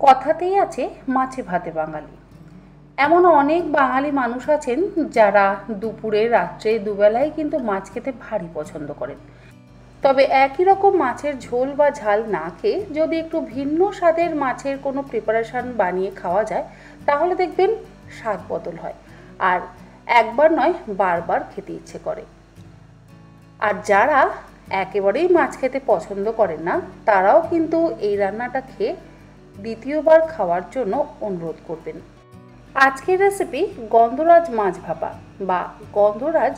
কথাতেই আছে মাছে ভাতে বাঙালি। এমন অনেক বাঙালি মানুষ আছেন যারা দুপুরে রাত্রে দুবেলায় কিন্তু মাছ খেতে ভারী পছন্দ করেন। তবে একই রকম মাছের ঝোল বা ঝাল না খেয়ে যদি একটু ভিন্ন স্বাদের মাছের কোনো প্রিপারেশন বানিয়ে খাওয়া যায় তাহলে দেখবেন স্বাদ বদল হয় আর একবার নয় বারবার খেতে ইচ্ছে করে। আর যারা একেবারেই মাছ খেতে পছন্দ করেন না তারাও কিন্তু এই রান্নাটা খেয়ে দ্বিতীয়বার খাওয়ার জন্য অনুরোধ করবেন। আজকের রেসিপি গন্ধরাজ মাছ ভাপা বা গন্ধরাজ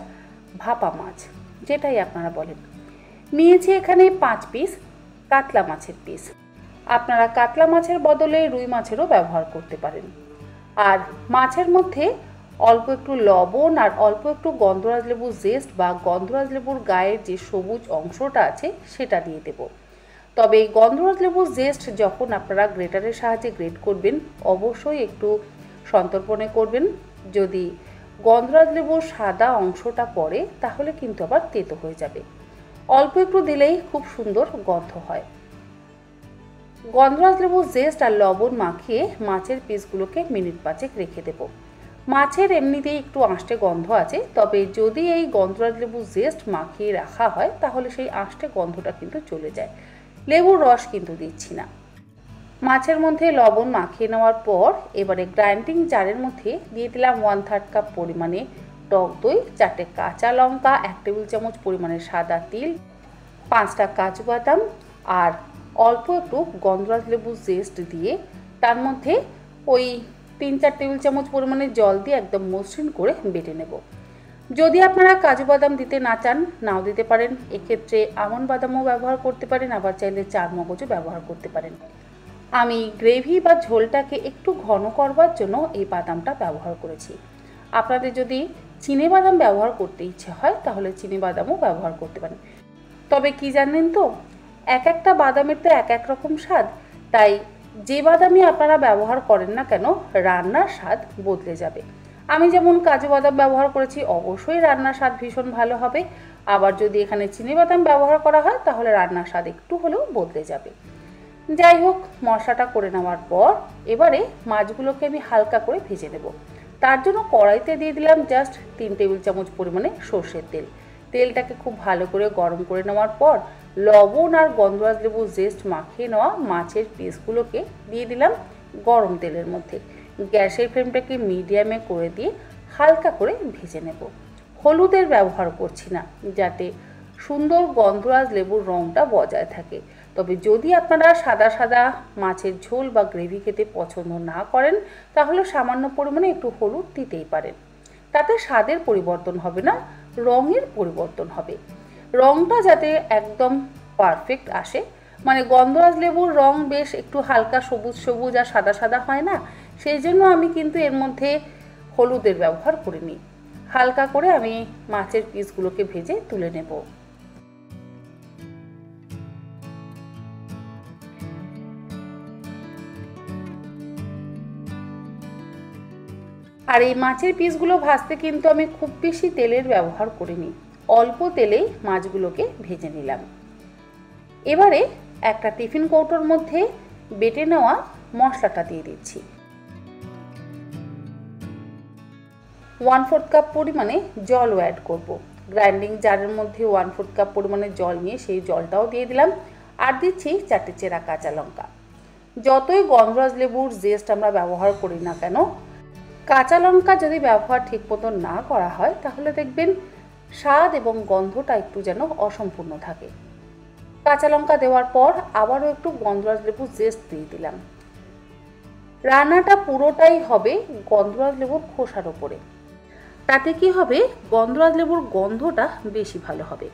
ভাপা মাছ, যেটাই আপনারা বলেন। নিয়েছি এখানে 5 পিস কাতলা মাছের পিস। আপনারা কাতলা মাছের বদলে রুই মাছেরও ব্যবহার করতে পারেন। আর মাছের মধ্যে অল্প একটু লবণ আর অল্প একটু গন্ধরাজ লেবুর জেস্ট বা গন্ধরাজ লেবুর গায়ের যে সবুজ অংশটা আছে সেটা দিয়ে দেব। তবে এই গন্ধরাজ লেবুর জেস্ট যখন আপনারা গ্রেটারের সাহায্যে গ্রেট করবেন অবশ্যই একটু সন্তর্পণে করবেন। যদি গন্ধরাজ লেবুর সাদা অংশটা পড়ে তাহলে কিন্তু আবার তেতো হয়ে যাবে। অল্প একটু দিলেই খুব সুন্দর গন্ধ হয়। গন্ধরাজ লেবুর জেস্ট আর লবণ মাখিয়ে মাছের পিসগুলোকে মিনিট 5 রেখে দেব। মাছের এমনিতেই একটু আঁশটে গন্ধ আছে, তবে যদি এই গন্ধরাজ লেবুর জেস্ট মাখিয়ে রাখা হয় তাহলে সেই আঁশটে গন্ধটা কিন্তু চলে যায়। লেবুর রস কিন্তু দিচ্ছি না। মাছের মধ্যে লবণ মাখিয়ে নেওয়ার পর এবারে গ্রাইন্ডিং জারের মধ্যে দিয়ে দিলাম 1/3 কাপ পরিমাণে টক দই, 4টে কাঁচা লঙ্কা, 1 টেবিল চামচ পরিমাণে সাদা তিল, 5টা কাজু বাদাম আর অল্প একটু গন্ধরাজ লেবুর জেস্ট দিয়ে তার মধ্যে ওই 3-4 টেবিল চামচ পরিমাণে জল দিয়ে একদম মসৃণ করে বেটে নেব। যদি আপনারা কাজু বাদাম দিতে না চান নাও দিতে পারেন, এক্ষেত্রে আমন্ড বাদামও ব্যবহার করতে পারেন, আবার চাইলে চার মগজও ব্যবহার করতে পারেন। আমি গ্রেভি বা ঝোলটাকে একটু ঘন করবার জন্য এই বাদামটা ব্যবহার করেছি। আপনাদের যদি চিনে বাদাম ব্যবহার করতে ইচ্ছে হয় তাহলে চিনে বাদামও ব্যবহার করতে পারেন। তবে কি জানেন তো, এক একটা বাদামের তো এক এক রকম স্বাদ, তাই যে বাদামই আপনারা ব্যবহার করেন না কেন রান্নার স্বাদ বদলে যাবে। আমি যেমন কাজু বাদাম ব্যবহার করেছি, অবশ্যই রান্নার স্বাদ ভীষণ ভালো হবে। আবার যদি এখানে চিনে বাদাম ব্যবহার করা হয় তাহলে রান্নার স্বাদ একটু হলেও বদলে যাবে। যাই হোক, মশলাটা করে নেওয়ার পর এবারে মাছগুলোকে আমি হালকা করে ভেজে নেব। তার জন্য কড়াইতে দিয়ে দিলাম জাস্ট 3 টেবিল চামচ পরিমাণে সর্ষের তেল। তেলটাকে খুব ভালো করে গরম করে নেওয়ার পর লবণ আর গন্ধরাজ লেবুর জেস্ট মাখিয়ে নেওয়া মাছের পিসগুলোকে দিয়ে দিলাম গরম তেলের মধ্যে। গ্যাসের ফ্লেমটাকে মিডিয়ামে করে দিয়ে হালকা করে ভেজে নেব। হলুদের ব্যবহার করছি না, যাতে সুন্দর গন্ধরাজ লেবুর রঙটা বজায় থাকে। তবে যদি আপনারা সাদা সাদা মাছের ঝোল বা গ্রেভি খেতে পছন্দ না করেন তাহলে সামান্য পরিমাণে একটু হলুদ দিতেই পারেন। তাতে স্বাদের পরিবর্তন হবে না, রঙের পরিবর্তন হবে। রঙটা যাতে একদম পারফেক্ট আসে, মানে গন্ধরাজ লেবুর রং বেশ একটু হালকা সবুজ সবুজ আর সাদা সাদা হয় না, সেই জন্য আমি কিন্তু এর মধ্যে হলুদের ব্যবহার করিনি। হালকা করে আমি মাছের পিসগুলোকে ভেজে তুলে নেব। আর এই মাছের পিসগুলো ভাজতে কিন্তু আমি খুব বেশি তেলের ব্যবহার করিনি, অল্প তেলেই মাছগুলোকে ভেজে নিলাম। এবারে একটা টিফিন কৌটোর মধ্যে বেটে নেওয়া মশলাটা দিয়ে দিচ্ছি। 1/4 কাপ পরিমাণে জলও অ্যাড করব। গ্রাইন্ডিং জারের মধ্যে 1/4 কাপ পরিমাণে জল নিয়ে সেই জলটাও দিয়ে দিলাম। আর দিচ্ছি 4টে চেরা কাঁচা লঙ্কা। যতই গন্ধরাজ লেবুর জেস্ট আমরা ব্যবহার করি না কেন, কাঁচা লঙ্কা যদি ব্যবহার ঠিক মতো না করা হয় তাহলে দেখবেন স্বাদ এবং গন্ধটা একটু যেন অসম্পূর্ণ থাকে। কাঁচা লঙ্কা দেওয়ার পর আবারও একটু গন্ধরাজ লেবুর জেস্ট দিয়ে দিলাম। রান্নাটা পুরোটাই হবে গন্ধরাজ লেবুর খোসার ওপরে। তাতে কি হবে, গন্ধরাজ লেবুর গন্ধটা বেশি ভালো হবে।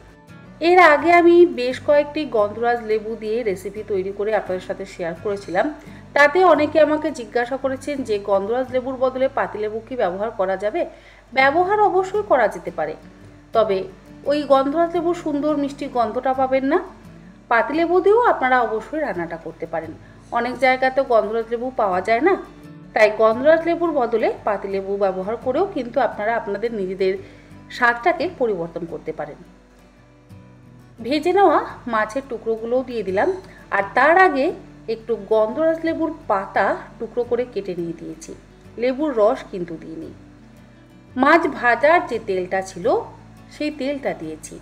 এর আগে আমি বেশ কয়েকটি গন্ধরাজ লেবু দিয়ে রেসিপি তৈরি করে আপনাদের সাথে শেয়ার করেছিলাম। তাতে অনেকে আমাকে জিজ্ঞাসা করেছেন যে গন্ধরাজ লেবুর বদলে পাতিলেবু কি ব্যবহার করা যাবে। ব্যবহার অবশ্যই করা যেতে পারে, তবে ওই গন্ধরাজ লেবুর সুন্দর মিষ্টি গন্ধটা পাবেন না। পাতিলেবু দিয়েও আপনারা অবশ্যই রান্নাটা করতে পারেন। অনেক জায়গাতে গন্ধরাজ লেবু পাওয়া যায় না, তাই গন্ধরাজ লেবুর বদলে পাতিলেবু ব্যবহার করেও কিন্তু আপনারা আপনাদের নিজেদের স্বাদটাকে পরিবর্তন করতে পারেন। ভেজে নেওয়া মাছের টুকরোগুলোও দিয়ে দিলাম। আর তার আগে একটু গন্ধরাজ লেবুর পাতা টুকরো করে কেটে নিয়ে দিয়েছি, লেবুর রস কিন্তু দিইনি। মাছ ভাজার যে তেলটা ছিল সেই তেলটা দিয়েছি,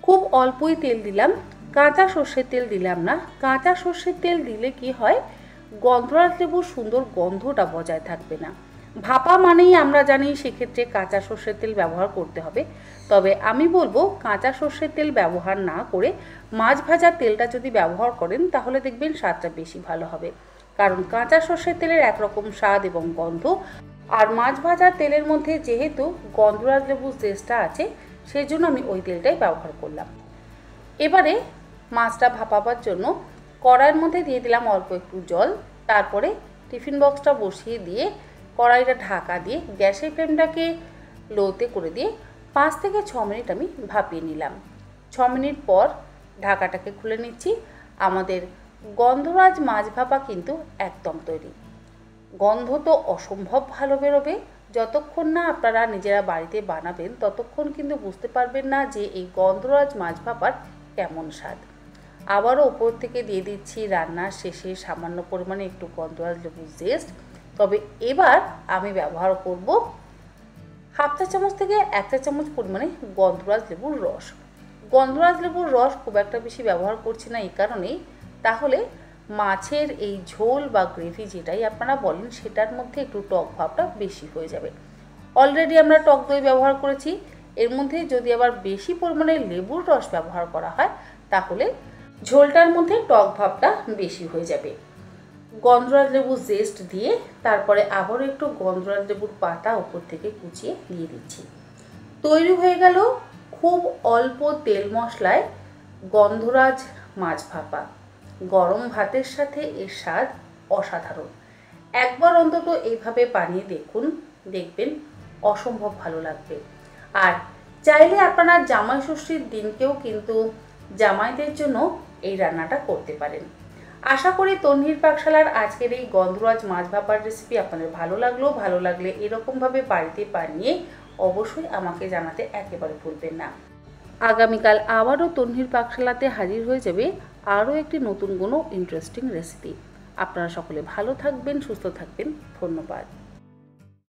খুব অল্পই তেল দিলাম, কাঁচা সর্ষের তেল দিলাম না। কাঁচা সর্ষের তেল দিলে কি হয়, গন্ধরাজ লেবুর সুন্দর গন্ধটা বজায় থাকবে না। ভাপা মানেই আমরা জানি সেক্ষেত্রে কাঁচা সর্ষের তেল ব্যবহার করতে হবে, তবে আমি বলবো কাঁচা সর্ষের তেল ব্যবহার না করে মাছ ভাজার তেলটা যদি ব্যবহার করেন তাহলে দেখবেন স্বাদটা বেশি ভালো হবে। কারণ কাঁচা সর্ষের তেলের একরকম স্বাদ এবং গন্ধ, আর মাছ ভাজার তেলের মধ্যে যেহেতু গন্ধরাজ লেবুর জেসটা আছে সেই জন্য আমি ওই তেলটাই ব্যবহার করলাম। এবারে মাছটা ভাপাবার জন্য কড়াইয়ের মধ্যে দিয়ে দিলাম অল্প একটু জল, তারপরে টিফিন বক্সটা বসিয়ে দিয়ে কড়াইটা ঢাকা দিয়ে গ্যাসের ফ্লেমটাকে লোতে করে দিয়ে 5 থেকে 6 মিনিট আমি ভাপিয়ে নিলাম। 6 মিনিট পর ঢাকাটাকে খুলে নিচ্ছি। আমাদের গন্ধরাজ মাছ ভাপা কিন্তু একদম তৈরি। গন্ধ তো অসম্ভব ভালো বেরোবে। যতক্ষণ না আপনারা নিজেরা বাড়িতে বানাবেন ততক্ষণ কিন্তু বুঝতে পারবেন না যে এই গন্ধরাজ মাছ ভাপার কেমন স্বাদ। আবারও ওপর থেকে দিয়ে দিচ্ছি রান্নার শেষে সামান্য পরিমাণে একটু গন্ধরাজ লেবুর জেস্ট। তবে এবার আমি ব্যবহার করব হাফ চা চামচ থেকে 1 চা চামচ পরিমাণে গন্ধরাজ লেবুর রস। গন্ধরাজ লেবুর রস খুব একটা বেশি ব্যবহার করছি না এই কারণেই, তাহলে মাছের এই ঝোল বা গ্রেভি যেটাই আপনারা বলেন সেটার মধ্যে একটু টক ভাবটা বেশি হয়ে যাবে। অলরেডি আমরা টক দই ব্যবহার করেছি, এর মধ্যে যদি আবার বেশি পরিমাণে লেবুর রস ব্যবহার করা হয় তাহলে ঝোলটার মধ্যে টক ভাবটা বেশি হয়ে যাবে। গন্ধরাজ লেবুর জেস্ট দিয়ে তারপরে আবারও একটু গন্ধরাজ লেবুর পাতা উপর থেকে কুচিয়ে দিয়ে দিচ্ছি। তৈরি হয়ে গেল খুব অল্প তেল মশলায় গন্ধরাজ মাছ ভাপা। গরম ভাতের সাথে এর স্বাদ অসাধারণ। একবার অন্তত এইভাবে বানিয়ে দেখুন, দেখবেন অসম্ভব ভালো লাগবে। আর চাইলে আপনারা জামাই ষষ্ঠীর দিনকেও কিন্তু জামাইদের জন্য এই রান্নাটা করতে পারেন। আশা করি তন্বীর পাকশালার আজকের এই গন্ধরাজ মাছ ভাপার রেসিপি আপনাদের ভালো লাগলে এরকমভাবে বাড়িতে বানিয়ে অবশ্যই আমাকে জানাতে একেবারে ভুলবেন না। আগামীকাল আবারও তন্বীর পাকশালাতে হাজির হয়ে যাবে আরও একটি নতুন কোনো ইন্টারেস্টিং রেসিপি। আপনারা সকলে ভালো থাকবেন, সুস্থ থাকবেন। ধন্যবাদ।